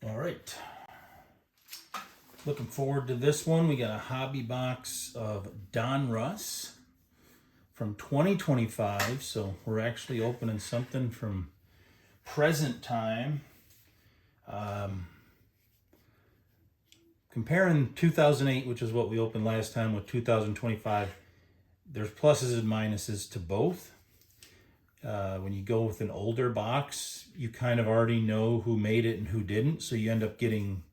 All right. Looking forward to this one. We got a hobby box of Donruss from 2025. So we're actually opening something from present time. Comparing 2008, which is what we opened last time, with 2025, there's pluses and minuses to both. When you go with an older box, you kind of already know who made it and who didn't, so you end up getting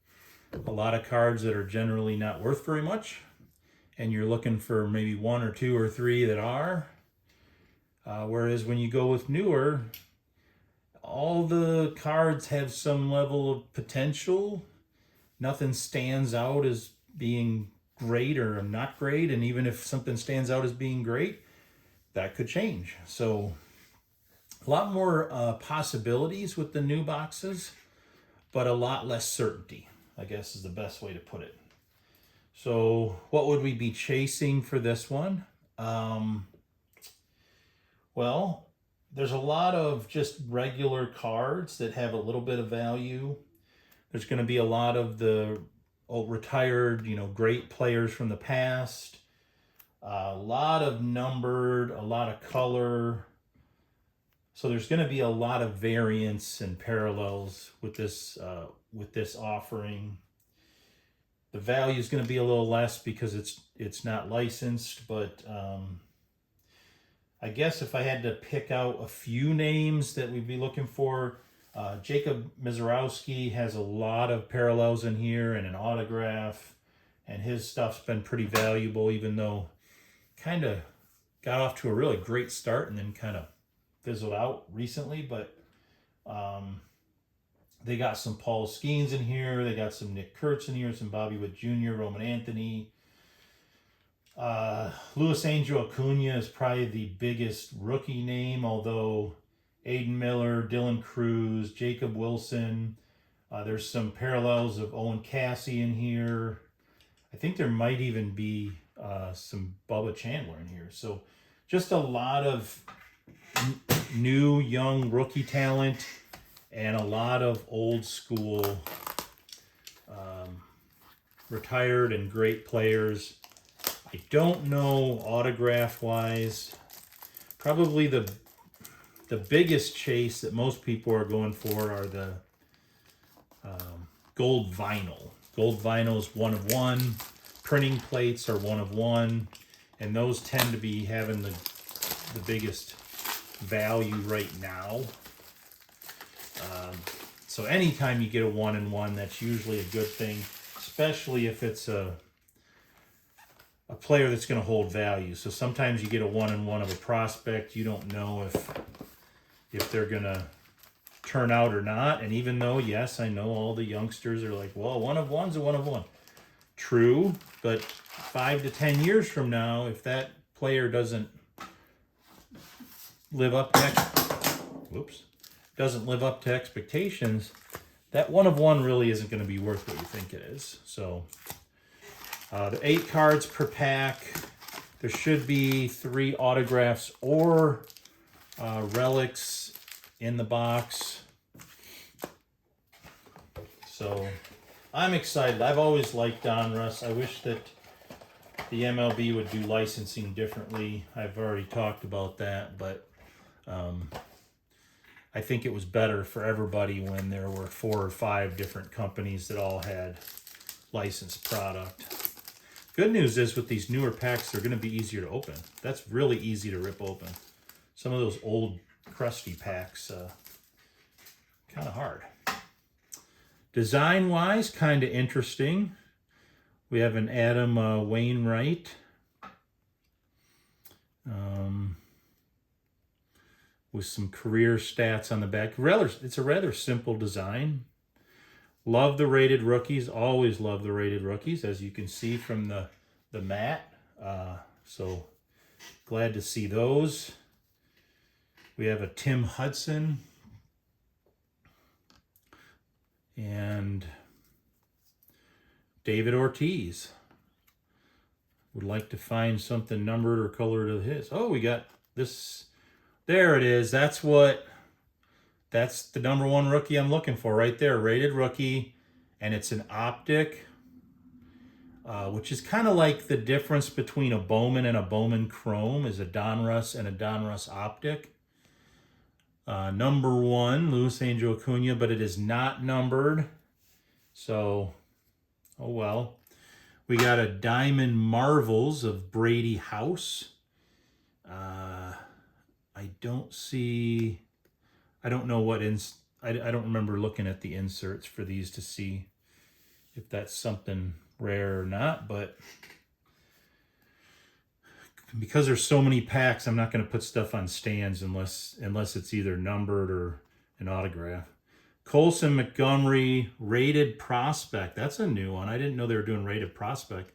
a lot of cards that are generally not worth very much, and you're looking for maybe one or two or three that are. Whereas when you go with newer, all the cards have some level of potential. Nothing stands out as being great or not great, and even if something stands out as being great, that could change. So a lot more possibilities with the new boxes, but a lot less certainty, I guess is the best way to put it. So what would we be chasing for this one? Well, there's a lot of just regular cards that have a little bit of value. There's going to be a lot of the retired, great players from the past. A lot of numbered, a lot of color. So there's going to be a lot of variance and parallels with this offering. The value is going to be a little less because it's not licensed, but I guess if I had to pick out a few names that we'd be looking for, Jacob Mizorowski has a lot of parallels in here and an autograph, and his stuff's been pretty valuable, even though kind of got off to a really great start and then kind of fizzled out recently. But they got some Paul Skeens in here, they got some Nick Kurtz in here, some Bobby Witt Jr., Roman Anthony. Luis Angel Acuna is probably the biggest rookie name, although Aiden Miller, Dylan Cruz, Jacob Wilson. There's some parallels of Owen Cassie in here. I think there might even be some Bubba Chandler in here. So just a lot of new, young rookie talent and a lot of old school retired and great players. I don't know autograph-wise. Probably the biggest chase that most people are going for are the gold vinyl. Gold vinyl is 1 of 1. Printing plates are 1 of 1. And those tend to be having the biggest value right now. So anytime you get a 1 in 1, that's usually a good thing, especially if it's a player that's going to hold value. So sometimes you get a 1 in 1 of a prospect, you don't know if they're going to turn out or not. And even though, yes, I know all the youngsters are like, well, 1 of 1's a 1 of 1. True, but 5 to 10 years from now, if that player doesn't live up to expectations, that 1 of 1 really isn't going to be worth what you think it is. So the 8 cards per pack. There should be 3 autographs or relics in the box. So I'm excited. I've always liked Donruss. I wish that the MLB would do licensing differently. I've already talked about that, but I think it was better for everybody when there were 4 or 5 different companies that all had licensed product. Good news is with these newer packs, they're going to be easier to open. That's really easy to rip open. Some of those old crusty packs, kind of hard. Design-wise, kind of interesting. We have an Adam Wainwright. With some career stats on the back. It's a rather simple design. Love the rated rookies. Always love the rated rookies, as you can see from the mat. So glad to see those. We have a Tim Hudson and David Ortiz. Would like to find something numbered or colored of his. Oh, we got this. There it is. That's the number 1 rookie I'm looking for right there. Rated rookie. and it's an optic, which is kind of like the difference between a Bowman and a Bowman Chrome is a Donruss and a Donruss optic. Number 1, Luis Angel Acuna, but it is not numbered. So, oh well. We got a Diamond Marvels of Brady House. I don't see, I don't know what, I don't remember looking at the inserts for these to see if that's something rare or not, but because there's so many packs, I'm not going to put stuff on stands unless it's either numbered or an autograph. Colson Montgomery Rated Prospect. That's a new one. I didn't know they were doing Rated Prospect.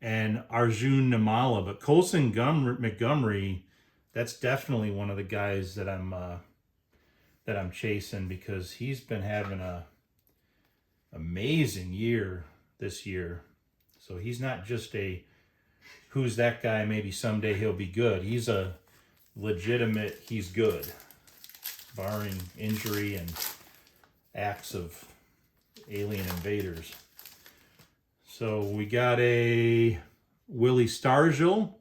And Arjun Nimala. But Colson Montgomery, that's definitely one of the guys that I'm chasing, because he's been having a amazing year this year. So he's not just a who's that guy, maybe someday he'll be good. He's a legitimate, he's good, barring injury and acts of alien invaders. So we got a Willie Stargell,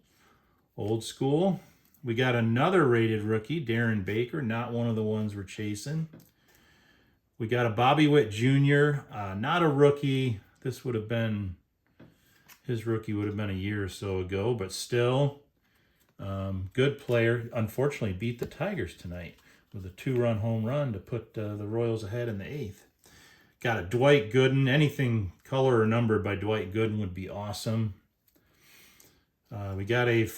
old school. We got another rated rookie, Darren Baker, not one of the ones we're chasing. We got a Bobby Witt Jr., not a rookie. This would have been, his rookie would have been a year or so ago, but still, good player. Unfortunately, beat the Tigers tonight with a 2-run home run to put the Royals ahead in the 8th. Got a Dwight Gooden. Anything color or numbered by Dwight Gooden would be awesome. We got a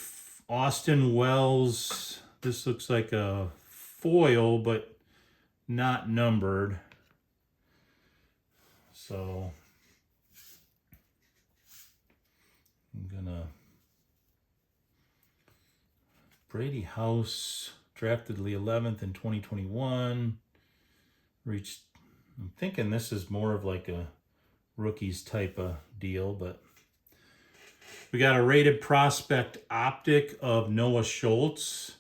Austin Wells. This looks like a foil, but not numbered. So I'm gonna Brady House, drafted the 11th in 2021. Reached, I'm thinking this is more of like a rookies type of deal, but we got a Rated Prospect optic of Noah Schultz.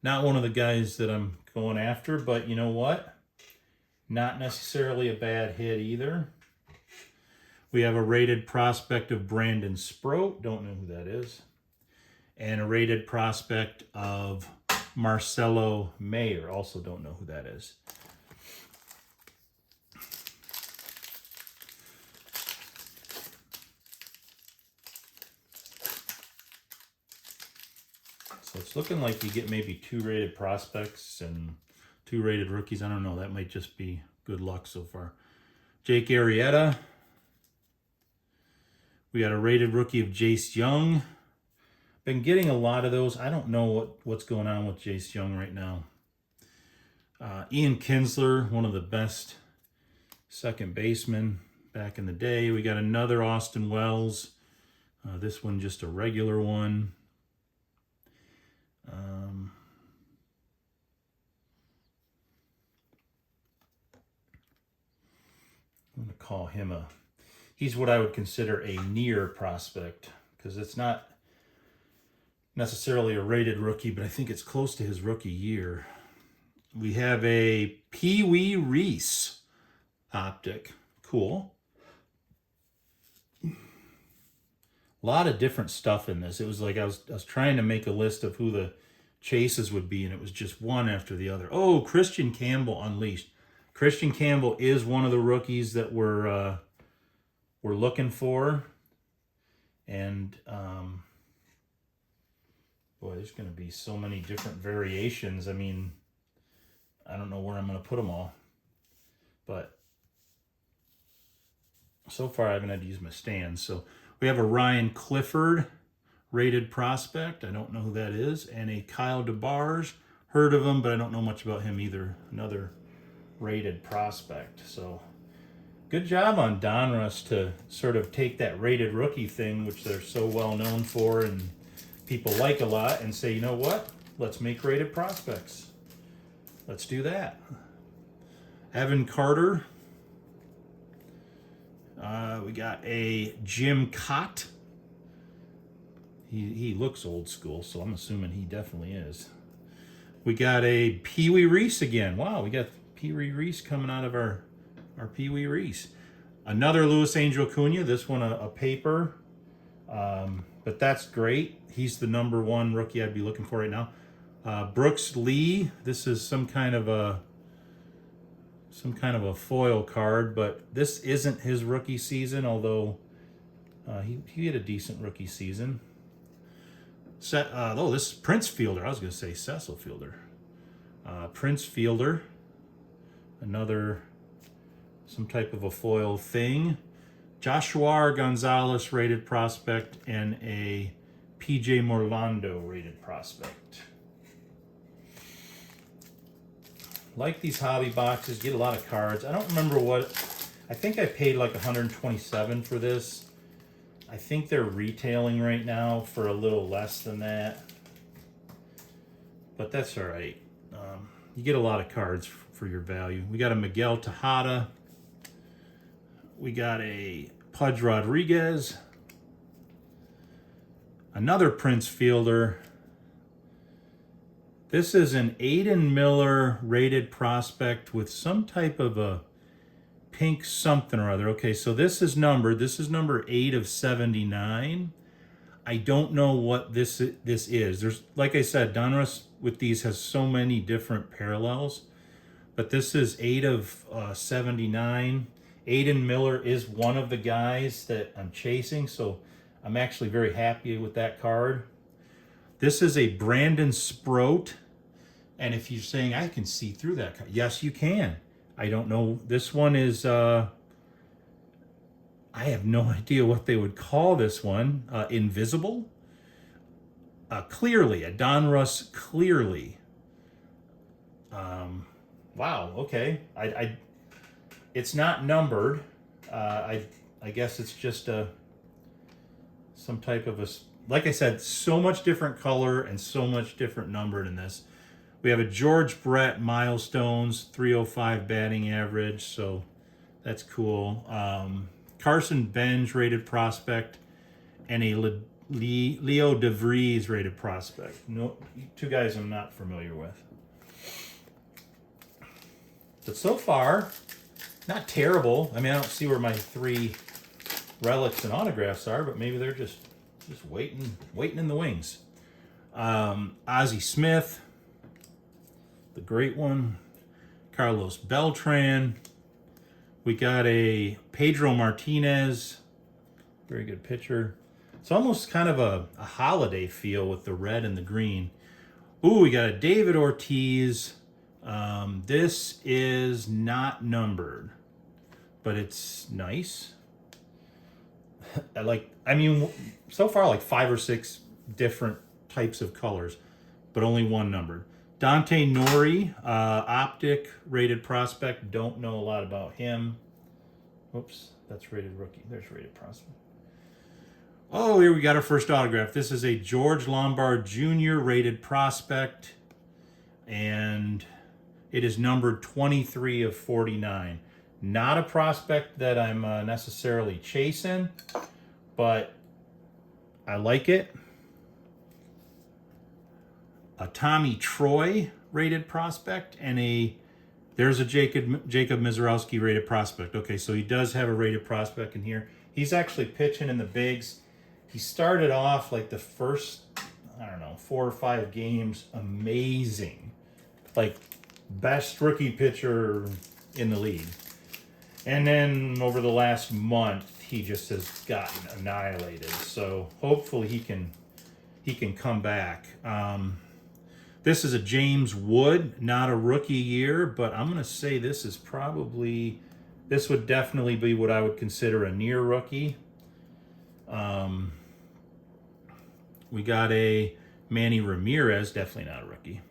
Not one of the guys that I'm going after, but you know what? Not necessarily a bad hit either. We have a Rated Prospect of Brandon Sproat. Don't know who that is. And a Rated Prospect of Marcelo Mayer. Also don't know who that is. So it's looking like you get maybe 2 rated prospects and 2 rated rookies. I don't know. That might just be good luck so far. Jake Arrieta. We got a rated rookie of Jace Young. Been getting a lot of those. I don't know what's going on with Jace Young right now. Ian Kinsler, one of the best second basemen back in the day. We got another Austin Wells. This one just a regular one. I'm going to call him he's what I would consider a near prospect, because it's not necessarily a rated rookie, but I think it's close to his rookie year. We have a Pee Wee Reese optic. Cool. A lot of different stuff in this. It was like I was trying to make a list of who the chases would be, and it was just one after the other. Oh, Christian Campbell Unleashed. Christian Campbell is one of the rookies that we're looking for. And boy, there's going to be so many different variations. I mean, I don't know where I'm going to put them all. But so far I haven't had to use my stands. So we have a Ryan Clifford rated prospect. I don't know who that is. And a Kyle DeBarge. Heard of him, but I don't know much about him either. Another rated prospect. So good job on Donruss to sort of take that rated rookie thing, which they're so well known for and people like a lot, and say, you know what? Let's make rated prospects. Let's do that. Evan Carter. We got a Jim Cott. He looks old school, so I'm assuming he definitely is. We got a Pee Wee Reese again. Wow, we got Pee Wee Reese coming out of our Pee Wee Reese. Another Luis Angel Acuna, this one a paper, but that's great. He's the #1 rookie I'd be looking for right now. Brooks Lee, this is some kind of a foil card, but this isn't his rookie season, although he had a decent rookie season. This is Prince Fielder. I was going to say Cecil Fielder. Prince Fielder, another some type of a foil thing. Joshua Gonzalez rated prospect and a PJ Morlando rated prospect. Like these hobby boxes, get a lot of cards. I don't remember what, I think I paid like $127 for this. I think they're retailing right now for a little less than that, but that's all right. You get a lot of cards for your value. We got a Miguel Tejada. We got a Pudge Rodriguez. Another Prince Fielder. This is an Aiden Miller rated prospect with some type of a pink something or other. Okay, so this is numbered. This is number 8 of 79. I don't know what this is. There's, like I said, Donruss with these has so many different parallels, but this is 8 of 79. Aiden Miller is one of the guys that I'm chasing, so I'm actually very happy with that card. This is a Brandon Sproat, and if you're saying I can see through that card, yes, you can. I don't know. This one is, I have no idea what they would call this one. Invisible? Clearly, a Donruss Clearly. Wow, okay. It's not numbered. I guess it's just some type of a, like I said, so much different color and so much different numbered in this. We have a George Brett Milestones, 305 batting average, so that's cool. Carson Benz rated prospect, and a Leo DeVries rated prospect. No, 2 guys I'm not familiar with. But so far, not terrible. I mean, I don't see where my 3 relics and autographs are, but maybe they're just waiting in the wings. Ozzie Smith, the great one. Carlos Beltran. We got a Pedro Martinez, very good pitcher. It's almost kind of a holiday feel with the red and the green. Ooh, we got a David Ortiz. This is not numbered, but it's nice. I mean, so far like 5 or 6 different types of colors, but only one numbered. Dante Nori, optic rated prospect. Don't know a lot about him. Oops, that's rated rookie. There's rated prospect. Oh, here we got our first autograph. This is a George Lombard Jr. rated prospect, and it is numbered 23 of 49. Not a prospect that I'm necessarily chasing, but I like it. A Tommy Troy rated prospect, and there's a Jacob Mizorowski rated prospect. Okay, so he does have a rated prospect in here. He's actually pitching in the bigs. He started off like the first, 4 or 5 games, amazing. Like, best rookie pitcher in the league. And then over the last month, he just has gotten annihilated. So hopefully he can come back. This is a James Wood, not a rookie year, but I'm going to say this would definitely be what I would consider a near rookie. We got a Manny Ramirez, definitely not a rookie.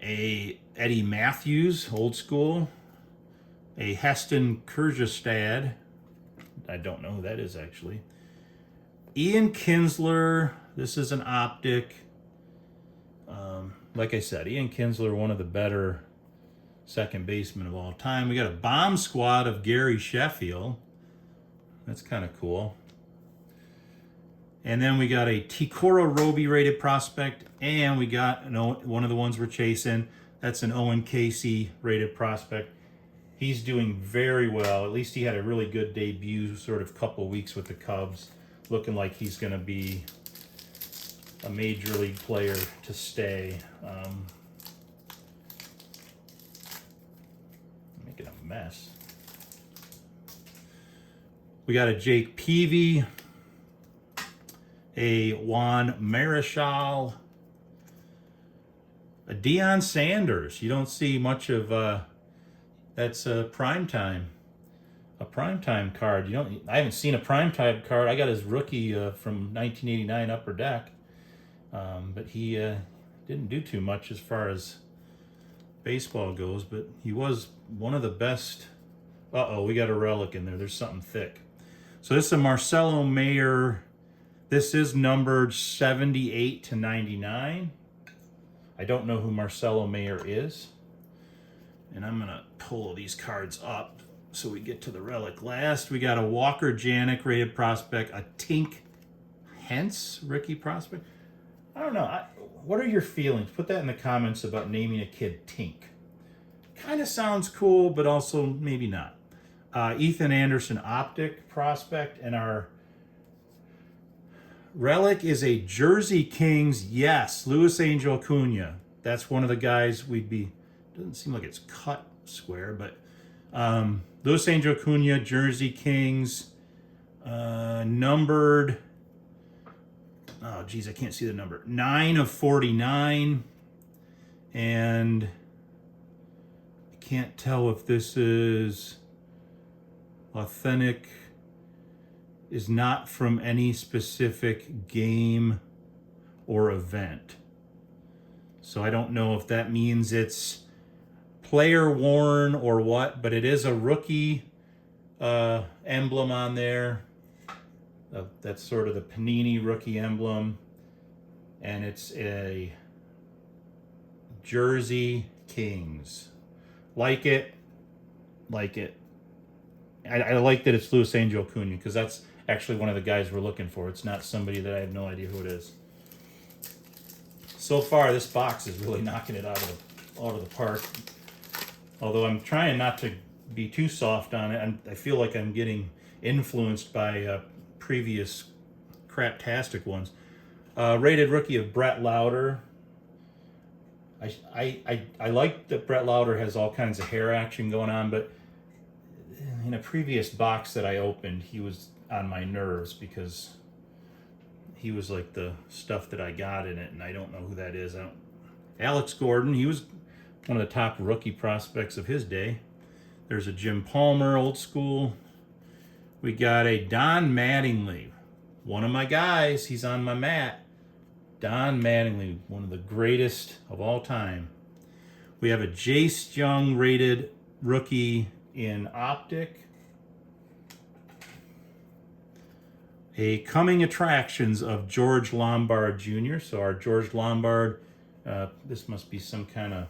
A Eddie Matthews, old school. A Heston Kjerstad. I don't know who that is actually. Ian Kinsler, this is an optic. Like I said, Ian Kinsler, one of the better second basemen of all time. We got a bomb squad of Gary Sheffield. That's kind of cool. And then we got a Tikora Roby rated prospect, and we got one of the ones we're chasing. That's an Owen Casey rated prospect. He's doing very well. At least he had a really good debut, sort of couple weeks with the Cubs. Looking like he's going to be a major league player to stay. Making a mess. We got a Jake Peavy, a Juan Marichal, a Deion Sanders. You don't see much of that's a primetime card. I haven't seen a primetime card. I got his rookie from 1989 Upper Deck, but he didn't do too much as far as baseball goes. But he was one of the best. We got a relic in there. There's something thick. So this is a Marcelo Mayer. This is numbered 78 to 99. I don't know who Marcelo Mayer is. And I'm going to pull these cards up so we get to the relic last. We got a Walker Janik rated prospect, a Tink Hence rookie prospect. I don't know. What are your feelings? Put that in the comments about naming a kid Tink. Kind of sounds cool, but also maybe not. Ethan Anderson optic prospect, and our relic is a Jersey Kings. Yes, Luis Angel Acuna. That's one of the guys we'd be. Doesn't seem like it's cut square, but Luis Angel Acuna, Jersey Kings, numbered. Oh, geez, I can't see the number. 9 of 49, and I can't tell if this is authentic. Is not from any specific game or event. So I don't know if that means it's player worn or what, but it is a rookie emblem on there. That's sort of the Panini rookie emblem. And it's a Jersey Kings. Like it. I like that it's Luis Angel Acuna, because that's actually one of the guys we're looking for. It's not somebody that I have no idea who it is. So far, this box is really knocking it out of the park. Although I'm trying not to be too soft on it. I feel like I'm getting influenced by previous craptastic ones. Rated rookie of Brett Lauder. I like that Brett Lauder has all kinds of hair action going on, but in a previous box that I opened, he was on my nerves because he was like the stuff that I got in it, and I don't know who that is. Alex Gordon, he was one of the top rookie prospects of his day. There's a Jim Palmer, old school. We got a Don Mattingly, one of my guys. He's on my mat. Don Mattingly, one of the greatest of all time. We have a Jace Young rated rookie in optic. A coming attractions of George Lombard Jr. So our George Lombard, this must be some kind of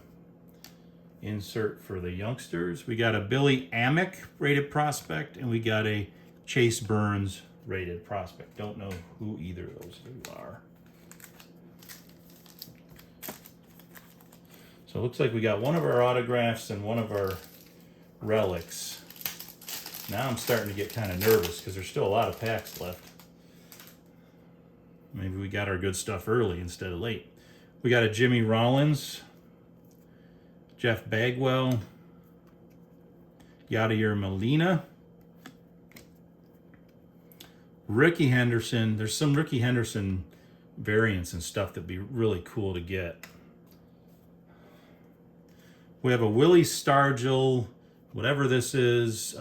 insert for the youngsters. We got a Billy Amick rated prospect, and we got a Chase Burns rated prospect. Don't know who either of those are. So it looks like we got one of our autographs and one of our relics. Now I'm starting to get kind of nervous because there's still a lot of packs left. Maybe we got our good stuff early instead of late. We got a Jimmy Rollins, Jeff Bagwell, Yadier Molina, Ricky Henderson. There's some Ricky Henderson variants and stuff that'd be really cool to get. We have a Willie Stargell, whatever this is,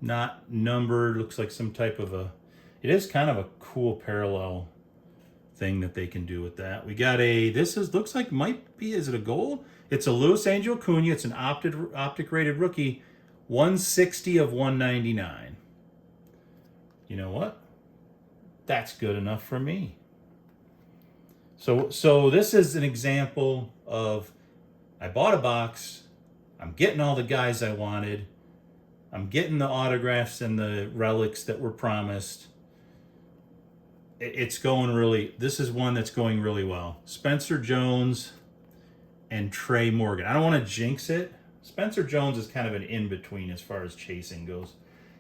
not numbered. Looks like some type of it is kind of a cool parallel thing that they can do with that. We got looks like might be, is it a gold? It's a Luis Angel Acuna. It's an optic rated rookie, 160 of 199. You know what? That's good enough for me. So this is an example of, I bought a box, I'm getting all the guys I wanted, I'm getting the autographs and the relics that were promised. It's going really, this is one that's going really well. Spencer Jones and Trey Morgan. I don't want to jinx it, Spencer Jones is kind of an in-between as far as chasing goes.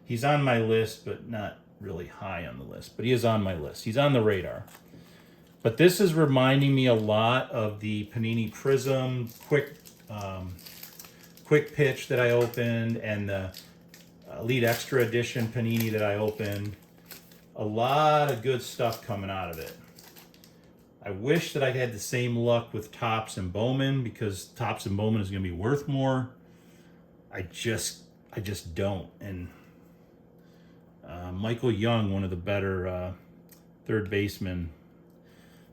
He's on my list, but not really high on the list. But he is on my list. He's on the radar. But this is reminding me a lot of the Panini Prism quick pitch that I opened, and the Elite Extra Edition Panini that I opened. A lot of good stuff coming out of it. I wish that I had the same luck with Topps and Bowman, because Topps and Bowman is going to be worth more. I just don't. And Michael Young, one of the better third basemen,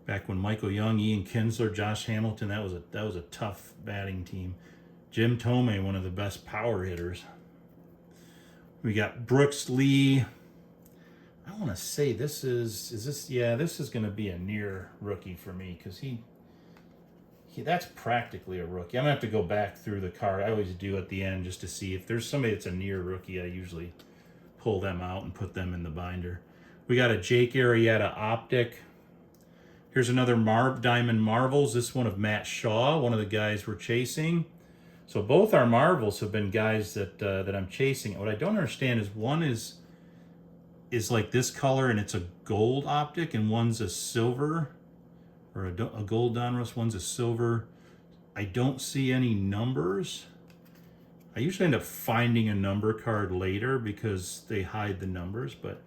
back when Michael Young, Ian Kinsler, Josh Hamilton, that was a tough batting team. Jim Thome, one of the best power hitters. We got Brooks Lee. I want to say this is going to be a near rookie for me, because he that's practically a rookie. I'm going to have to go back through the card. I always do at the end just to see if there's somebody that's a near rookie. I usually pull them out and put them in the binder. We got a Jake Arrieta Optic. Here's another Diamond Marvels. This one of Matt Shaw, one of the guys we're chasing. So both our Marvels have been guys that I'm chasing. What I don't understand is one is like this color and it's a gold optic, and one's a silver, or a gold Donruss, one's a silver. I don't see any numbers. I usually end up finding a number card later because they hide the numbers, but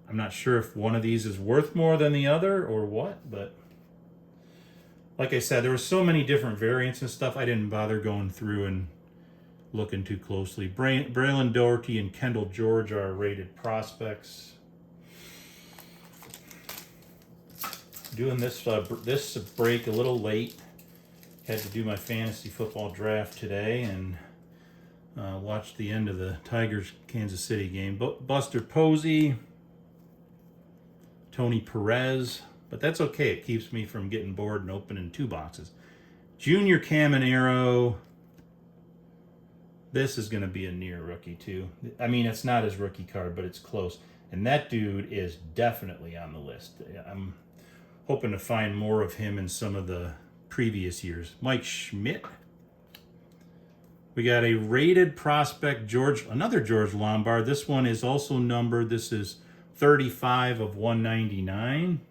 I'm not sure if one of these is worth more than the other or what. But like I said, there were so many different variants and stuff, I didn't bother going through and looking too closely. Braylon Doherty and Kendall George are rated prospects. Doing this break a little late. Had to do my fantasy football draft today and watched the end of the Tigers-Kansas City game. Buster Posey, Tony Perez, but that's okay. It keeps me from getting bored and opening two boxes. Junior Caminero. This is going to be a near rookie too. I mean, it's not his rookie card, but it's close. And that dude is definitely on the list. I'm hoping to find more of him in some of the previous years. Mike Schmidt. We got a rated prospect, another George Lombard. This one is also numbered. This is 35 of 199.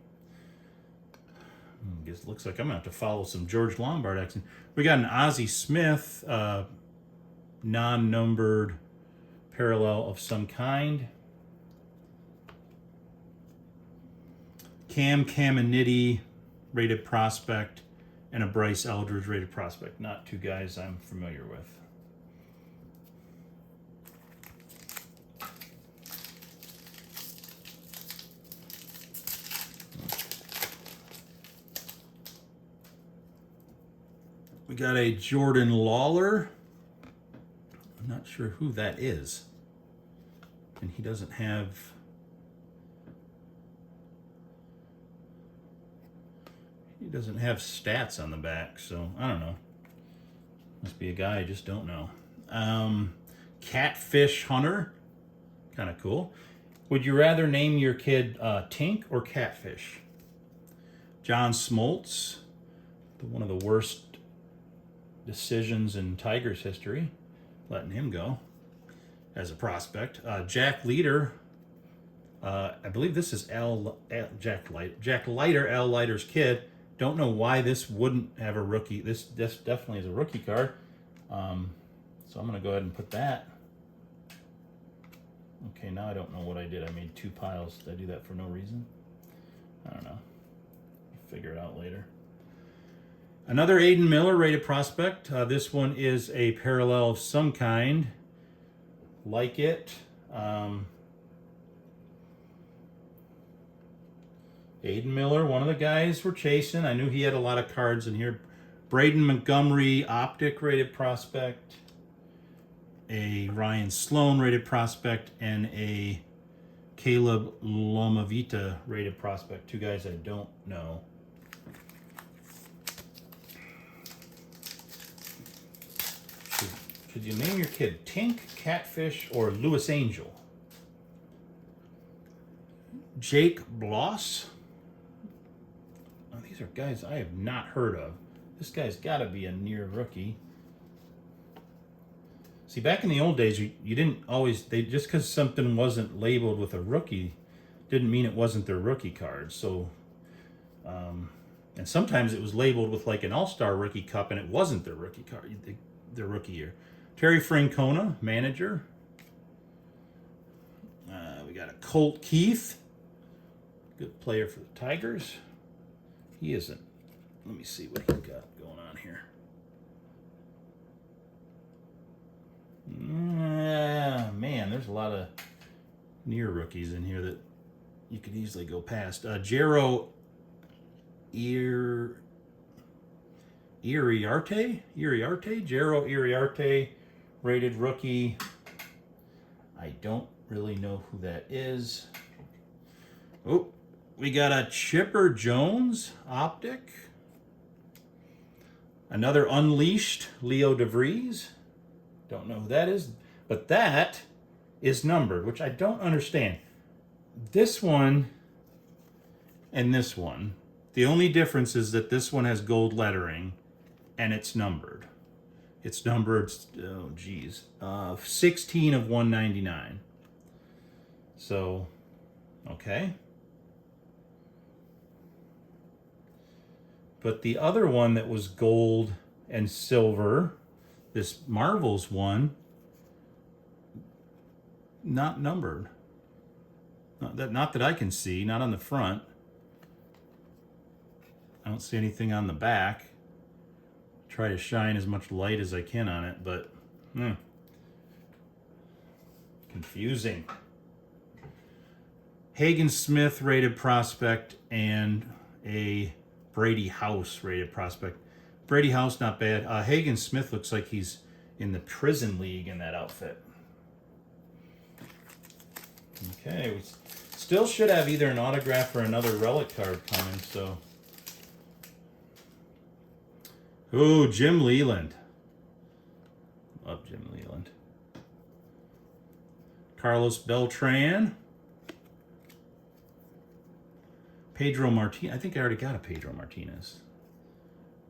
I guess it looks like I'm going to have to follow some George Lombard action. We got an Ozzie Smith, non-numbered parallel of some kind. Cam Caminiti, rated prospect, and a Bryce Eldridge, rated prospect. Not two guys I'm familiar with. We got a Jordan Lawler. I'm not sure who that is. And he doesn't have... He doesn't have stats on the back, so I don't know. Must be a guy I just don't know. Catfish Hunter. Kind of cool. Would you rather name your kid Tink or Catfish? John Smoltz. One of the worst decisions in Tigers history, letting him go as a prospect. Jack Leiter, I believe this is Jack Leiter, Al Leiter's kid. Don't know why this wouldn't have a rookie. This definitely is a rookie card. So I'm going to go ahead and put that. Okay, now I don't know what I did. I made two piles. Did I do that for no reason? I don't know. I'll figure it out later. Another Aiden Miller rated prospect. This one is a parallel of some kind. Like it. Aiden Miller, one of the guys we're chasing. I knew he had a lot of cards in here. Braden Montgomery, Optic rated prospect. A Ryan Sloan rated prospect. And a Caleb Lomavita rated prospect. Two guys I don't know. Should you name your kid Tink, Catfish, or Louis Angel? Jake Bloss. Oh, these are guys I have not heard of. This guy's got to be a near rookie. See, back in the old days, you didn't always, just because something wasn't labeled with a rookie didn't mean it wasn't their rookie card. So, and sometimes it was labeled with like an All-Star Rookie Cup and it wasn't their rookie card, their rookie year. Terry Francona, manager. We got a Colt Keith, good player for the Tigers. He isn't. Let me see what he's got going on here. Man, there's a lot of near rookies in here that you could easily go past. Jero Iriarte? Jero Iriarte, rated rookie. I don't really know who that is. Oh, we got a Chipper Jones optic. Another Unleashed Leo DeVries. Don't know who that is, but that is numbered, which I don't understand. This one and this one, the only difference is that this one has gold lettering and it's numbered. It's numbered, 16 of 199. So, okay. But the other one that was gold and silver, this Marvels one, not numbered. Not that I can see, not on the front. I don't see anything on the back. Try to shine as much light as I can on it, but confusing. Hagen Smith rated prospect and a Brady House rated prospect. Brady House, not bad. Hagen Smith looks like he's in the prison league in that outfit. Okay, we still should have either an autograph or another relic card coming, so. Oh, Jim Leland. Love Jim Leland. Carlos Beltran. Pedro Martinez. I think I already got a Pedro Martinez.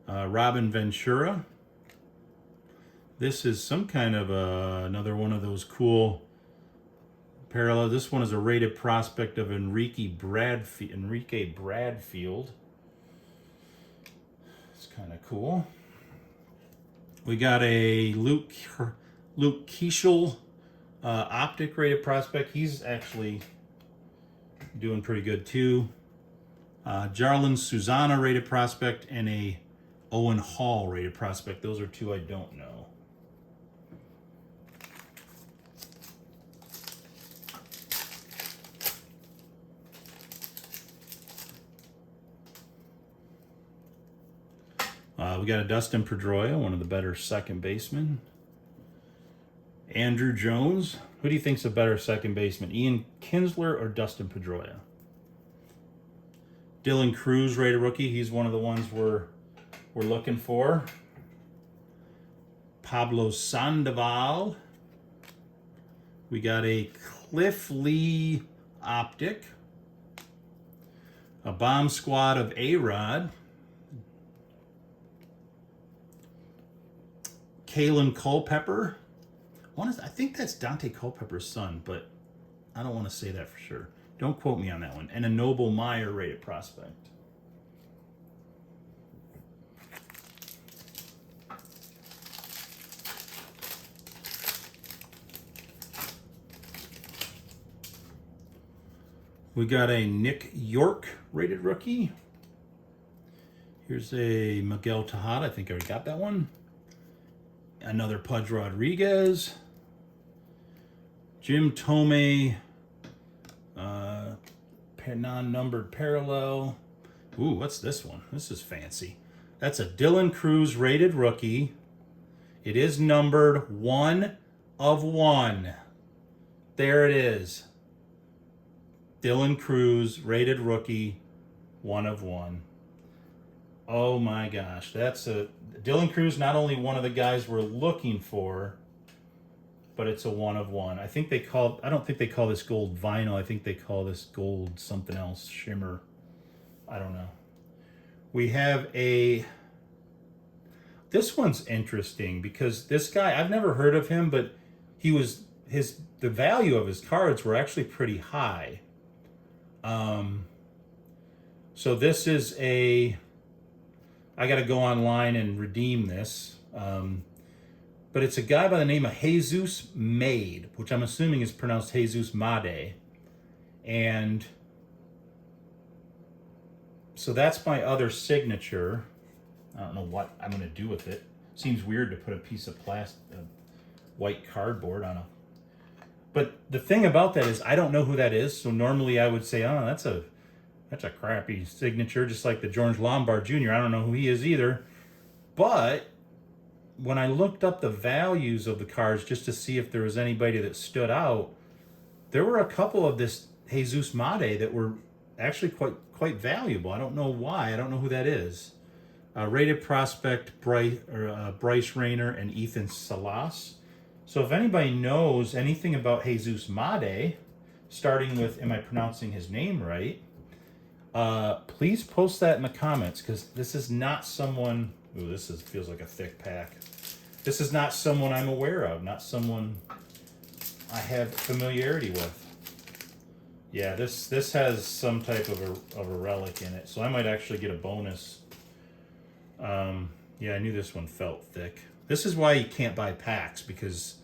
Robin Ventura. This is some kind of another one of those cool parallel. This one is a rated prospect of Enrique Bradfield. It's kind of cool. We got a Luke Keishel optic rated prospect. He's actually doing pretty good too. Jarlin Susana rated prospect and a Owen Hall rated prospect. Those are two I don't know. We got a Dustin Pedroia, one of the better second basemen. Andrew Jones. Who do you think's a better second baseman, Ian Kinsler or Dustin Pedroia? Dylan Cruz, rated rookie. He's one of the ones we're looking for. Pablo Sandoval. We got a Cliff Lee optic. A bomb squad of A-Rod. Kalen Culpepper. I think that's Dante Culpepper's son, but I don't want to say that for sure. Don't quote me on that one. And a Noble Meyer rated prospect. We got a Nick York rated rookie. Here's a Miguel Tejada. I think I already got that one. Another Pudge Rodriguez. Jim Tomei, non-numbered parallel. Ooh, what's this one? This is fancy. That's a Dylan Cruz rated rookie. It is numbered 1 of 1. There it is. Dylan Cruz rated rookie, 1 of 1. Oh my gosh, that's a Dylan Cruz, not only one of the guys we're looking for, but it's a 1 of 1. I don't think they call this gold vinyl. I think they call this gold something else, shimmer. I don't know. We have this one's interesting because this guy, I've never heard of him, but the value of his cards were actually pretty high. So this is I got to go online and redeem this. But it's a guy by the name of Jesus Made, which I'm assuming is pronounced Jesus Made. And so that's my other signature. I don't know what I'm going to do with it. Seems weird to put a piece of white cardboard on a... But the thing about that is I don't know who that is. So normally I would say, oh, that's a crappy signature, just like the George Lombard Jr. I don't know who he is either. But when I looked up the values of the cards just to see if there was anybody that stood out, there were a couple of this Jesus Made that were actually quite valuable. I don't know why. I don't know who that is. Rated prospect Bryce Rayner and Ethan Salas. So if anybody knows anything about Jesus Made, starting with, am I pronouncing his name right? Please post that in the comments, because this is not someone... Ooh, feels like a thick pack. This is not someone I'm aware of, not someone I have familiarity with. Yeah, this has some type of a relic in it, so I might actually get a bonus. Yeah, I knew this one felt thick. This is why you can't buy packs, because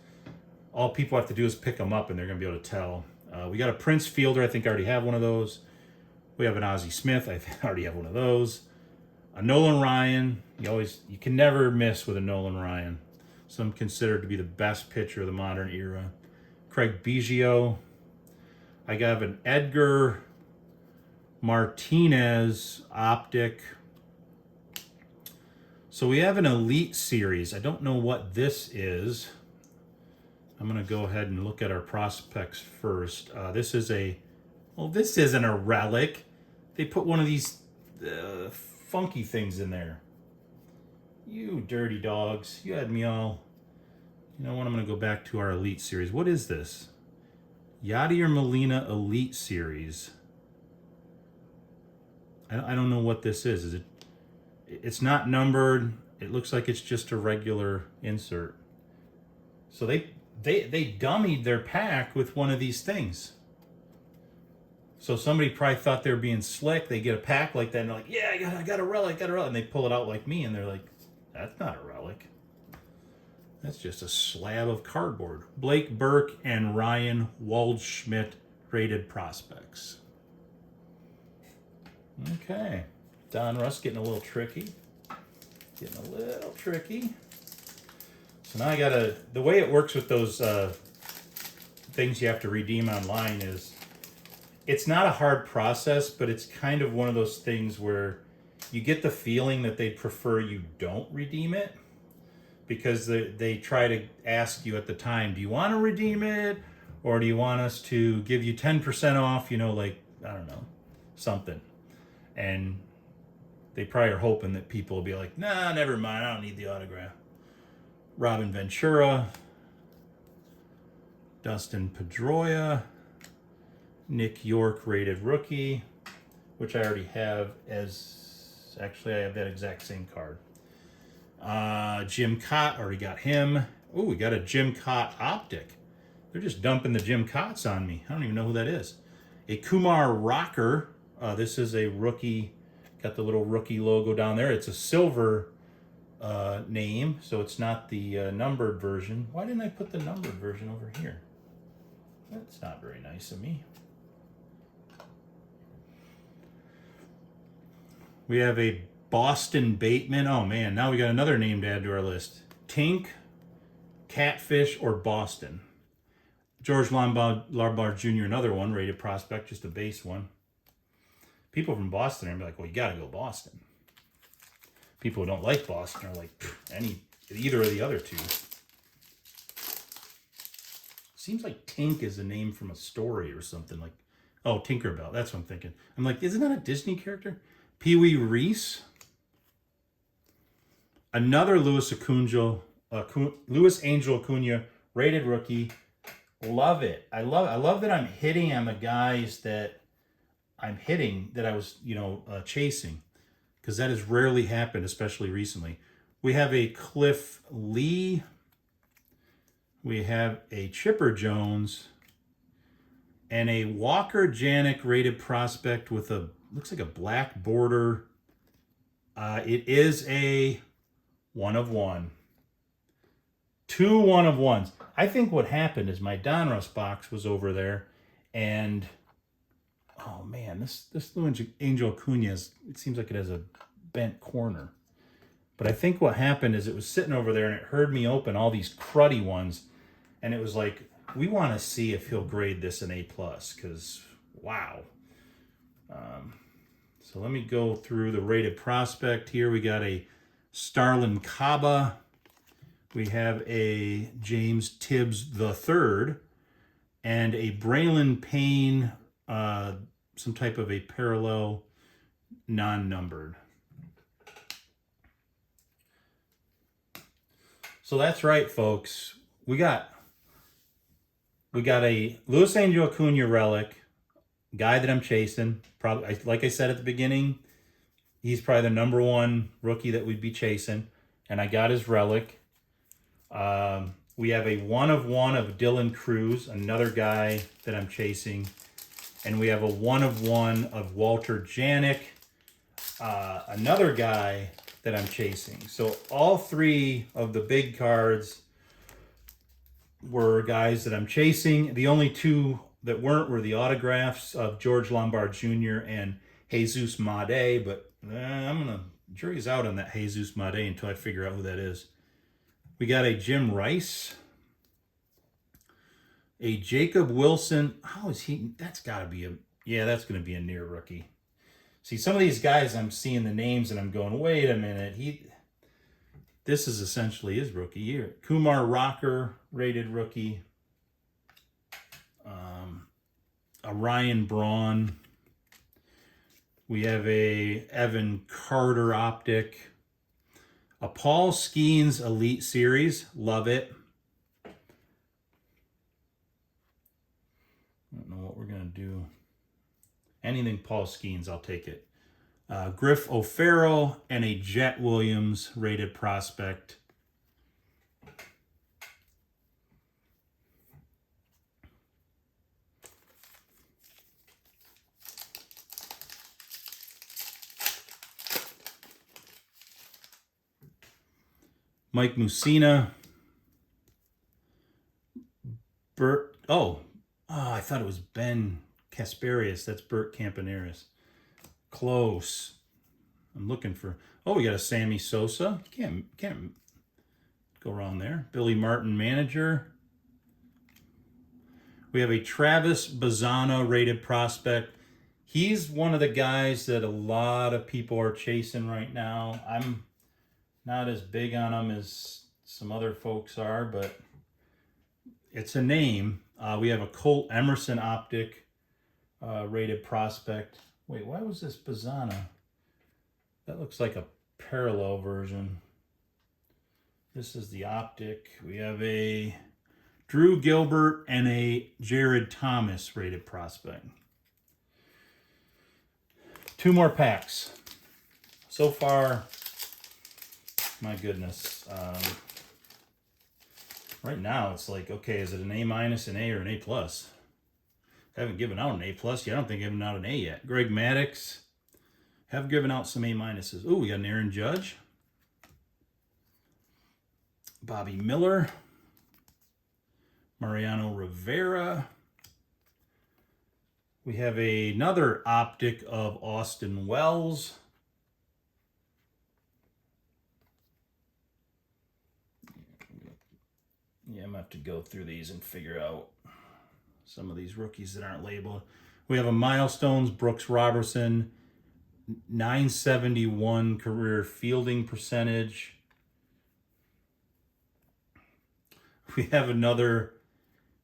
all people have to do is pick them up and they're going to be able to tell. We got a Prince Fielder. I think I already have one of those. We have an Ozzie Smith. I already have one of those. A Nolan Ryan. You can never miss with a Nolan Ryan. Some considered to be the best pitcher of the modern era. Craig Biggio. I got an Edgar Martinez optic. So we have an Elite Series. I don't know what this is. I'm going to go ahead and look at our prospects first. This isn't a relic. They put one of these funky things in there. You dirty dogs. You had me all... You know what? I'm going to go back to our Elite Series. What is this? Yadier Molina Elite Series. I don't know what this is. It's not numbered. It looks like it's just a regular insert. So they dummied their pack with one of these things. So somebody probably thought they were being slick. They get a pack like that and they're like, yeah, I got a relic, and they pull it out like me and they're like, that's not a relic. That's just a slab of cardboard. Blake Burke and Ryan Waldschmidt rated prospects. Okay. Donruss getting a little tricky. So now I gotta, the way it works with those things you have to redeem online is, it's not a hard process, but it's kind of one of those things where you get the feeling that they'd prefer you don't redeem it, because they try to ask you at the time, do you want to redeem it? Or do you want us to give you 10% off, like, I don't know, something. And they probably are hoping that people will be like, nah, never mind, I don't need the autograph. Robin Ventura, Dustin Pedroia, Nick York rated rookie, which I already have actually I have that exact same card. Jim Cott, already got him. Oh, we got a Jim Cott optic. They're just dumping the Jim Cotts on me. I don't even know who that is. A Kumar Rocker. This is a rookie. Got the little rookie logo down there. It's a silver name, so it's not the numbered version. Why didn't I put the numbered version over here? That's not very nice of me. We have a Boston Bateman. Oh man, now we got another name to add to our list. Tink, Catfish, or Boston. George Lombard Jr., another one, rated prospect, just a base one. People from Boston are like, well, you gotta go Boston. People who don't like Boston are like, either of the other two. Seems like Tink is a name from a story or something, like, oh, Tinkerbell, that's what I'm thinking. I'm like, isn't that a Disney character? Pee Wee Reese. Another Luis Angel Acuna, rated rookie. Love it. I love that I'm hitting on the guys that I'm hitting that I was, chasing, because that has rarely happened, especially recently. We have a Cliff Lee. We have a Chipper Jones and a Walker Janik rated prospect with a, looks like a black border. It is a 1 of 1. 2 1 of 1s. I think what happened is my Donruss box was over there, and oh man, this Blue Angel Acuna, it seems like it has a bent corner. But I think what happened is it was sitting over there and it heard me open all these cruddy ones, and it was like, we want to see if he'll grade this an A+, because wow. So let me go through the rated prospect here. We got a Starlin Caba. We have a James Tibbs III and a Braylon Payne, some type of a parallel non-numbered. So that's right, folks. We got a Luis Angel Acuna relic, guy that I'm chasing. Probably, like I said at the beginning, he's probably the number 1 rookie that we'd be chasing, and I got his relic. We have a 1 of 1 of Dylan Cruz, another guy that I'm chasing, and we have a 1 of 1 of Walter Janik, another guy that I'm chasing. So all 3 of the big cards were guys that I'm chasing. The only 2 that weren't were the autographs of George Lombard Jr. and Jesus Made, but jury's out on that Jesus Made until I figure out who that is. We got a Jim Rice, a Jacob Wilson. How is he? That's got to be that's going to be a near rookie. See, some of these guys, I'm seeing the names and I'm going, wait a minute. This is essentially his rookie year. Kumar Rocker, rated rookie. A Ryan Braun. We have a Evan Carter optic. A Paul Skeens Elite Series. Love it. I don't know what we're going to do. Anything Paul Skeens, I'll take it. Griff O'Farrell and a Jet Williams rated prospect. Mike Mussina. Bert. Oh, I thought it was Ben Kasperius. That's Bert Campaneris. Close. I'm looking for. Oh, we got a Sammy Sosa. Can't go wrong there. Billy Martin, manager. We have a Travis Bazzano rated prospect. He's one of the guys that a lot of people are chasing right now. I'm not as big on him as some other folks are, but it's a name. We have a Colt Emerson optic rated prospect. Wait, why was this Bazzano? That looks like a parallel version. This is the optic. We have a Drew Gilbert and a Jared Thomas rated prospect. 2 more packs. So far, my goodness. Right now, it's like, okay, is it an A-, an A, or an A+? I haven't given out an A+. Yeah, I don't think I've given out an A yet. Greg Maddux. Have given out some A-. Ooh, we got an Aaron Judge. Bobby Miller. Mariano Rivera. We have another optic of Austin Wells. Yeah, I'm going to have to go through these and figure out some of these rookies that aren't labeled. We have a Milestones Brooks Robertson, 971 career fielding percentage. We have another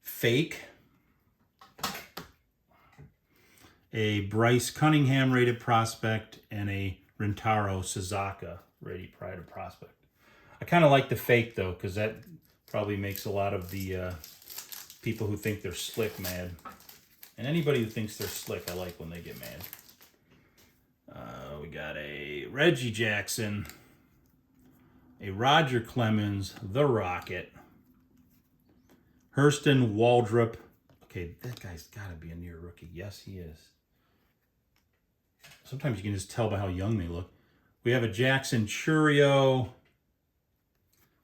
fake, a Bryce Cunningham rated prospect, and a Rintaro Suzaka rated prospect. I kind of like the fake though, because that probably makes a lot of the people who think they're slick mad. And anybody who thinks they're slick, I like when they get mad. We got a Reggie Jackson, a Roger Clemens, the Rocket, Hurston Waldrop. Okay, that guy's got to be a near rookie. Yes, he is. Sometimes you can just tell by how young they look. We have a Jackson Churio.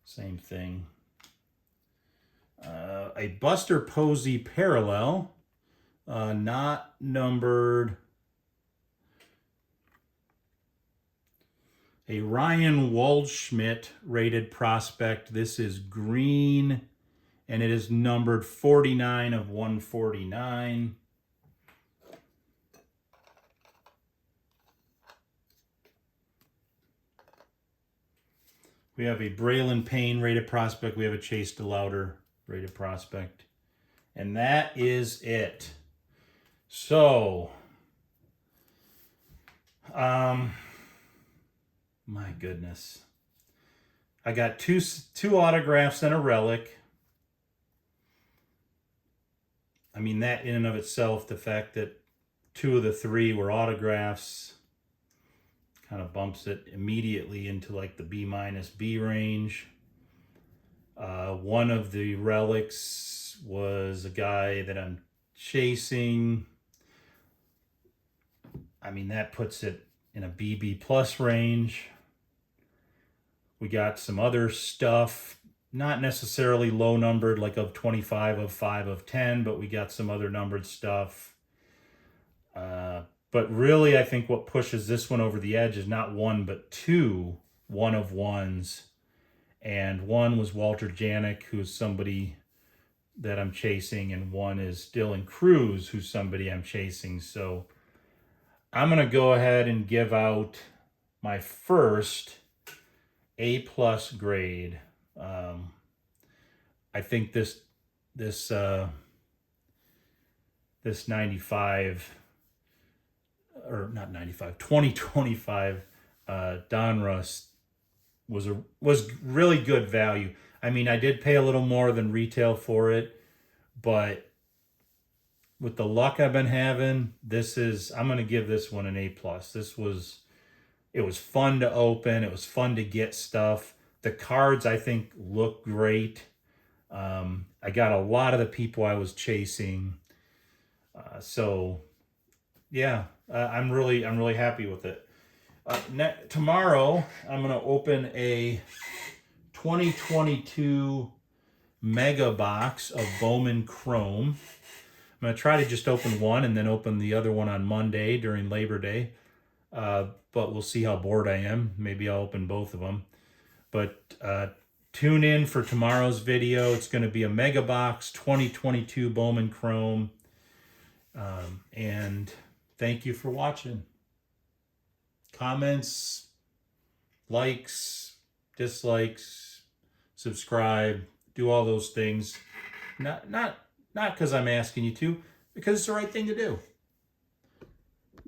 Same thing. A Buster Posey parallel. Not numbered. A Ryan Waldschmidt rated prospect. This is green, and it is numbered 49 of 149. We have a Braylon Payne rated prospect. We have a Chase DeLauder rated prospect. And that is it. So, my goodness. I got two autographs and a relic. I mean, that in and of itself, the fact that 2 of the 3 were autographs, kind of bumps it immediately into like the B- B range. One of the relics was a guy that I'm chasing. I mean, that puts it in a BB+ range. We got some other stuff, not necessarily low numbered, like of 25, of 5, of 10, but we got some other numbered stuff. But really, I think what pushes this one over the edge is not 1, but 2 1-of-1s. And one was Walter Janik, who's somebody that I'm chasing, and one is Dylan Cruz, who's somebody I'm chasing. So I'm going to go ahead and give out my first A+ grade. I think this 95, or not 95, 2025 Donruss was really good value. I mean, I did pay a little more than retail for it, but with the luck I've been having, I'm going to give this one an A+. It was fun to open. It was fun to get stuff. The cards, I think, look great. I got a lot of the people I was chasing. So yeah, I'm really happy with it. Tomorrow, I'm going to open a 2022 mega box of Bowman Chrome. I'm going to try to just open one and then open the other one on Monday during Labor Day. But we'll see how bored I am. Maybe I'll open both of them. But tune in for tomorrow's video. It's going to be a mega box 2022 Bowman Chrome. And thank you for watching. Comments, likes, dislikes, subscribe, do all those things. Not because I'm asking you to, because it's the right thing to do.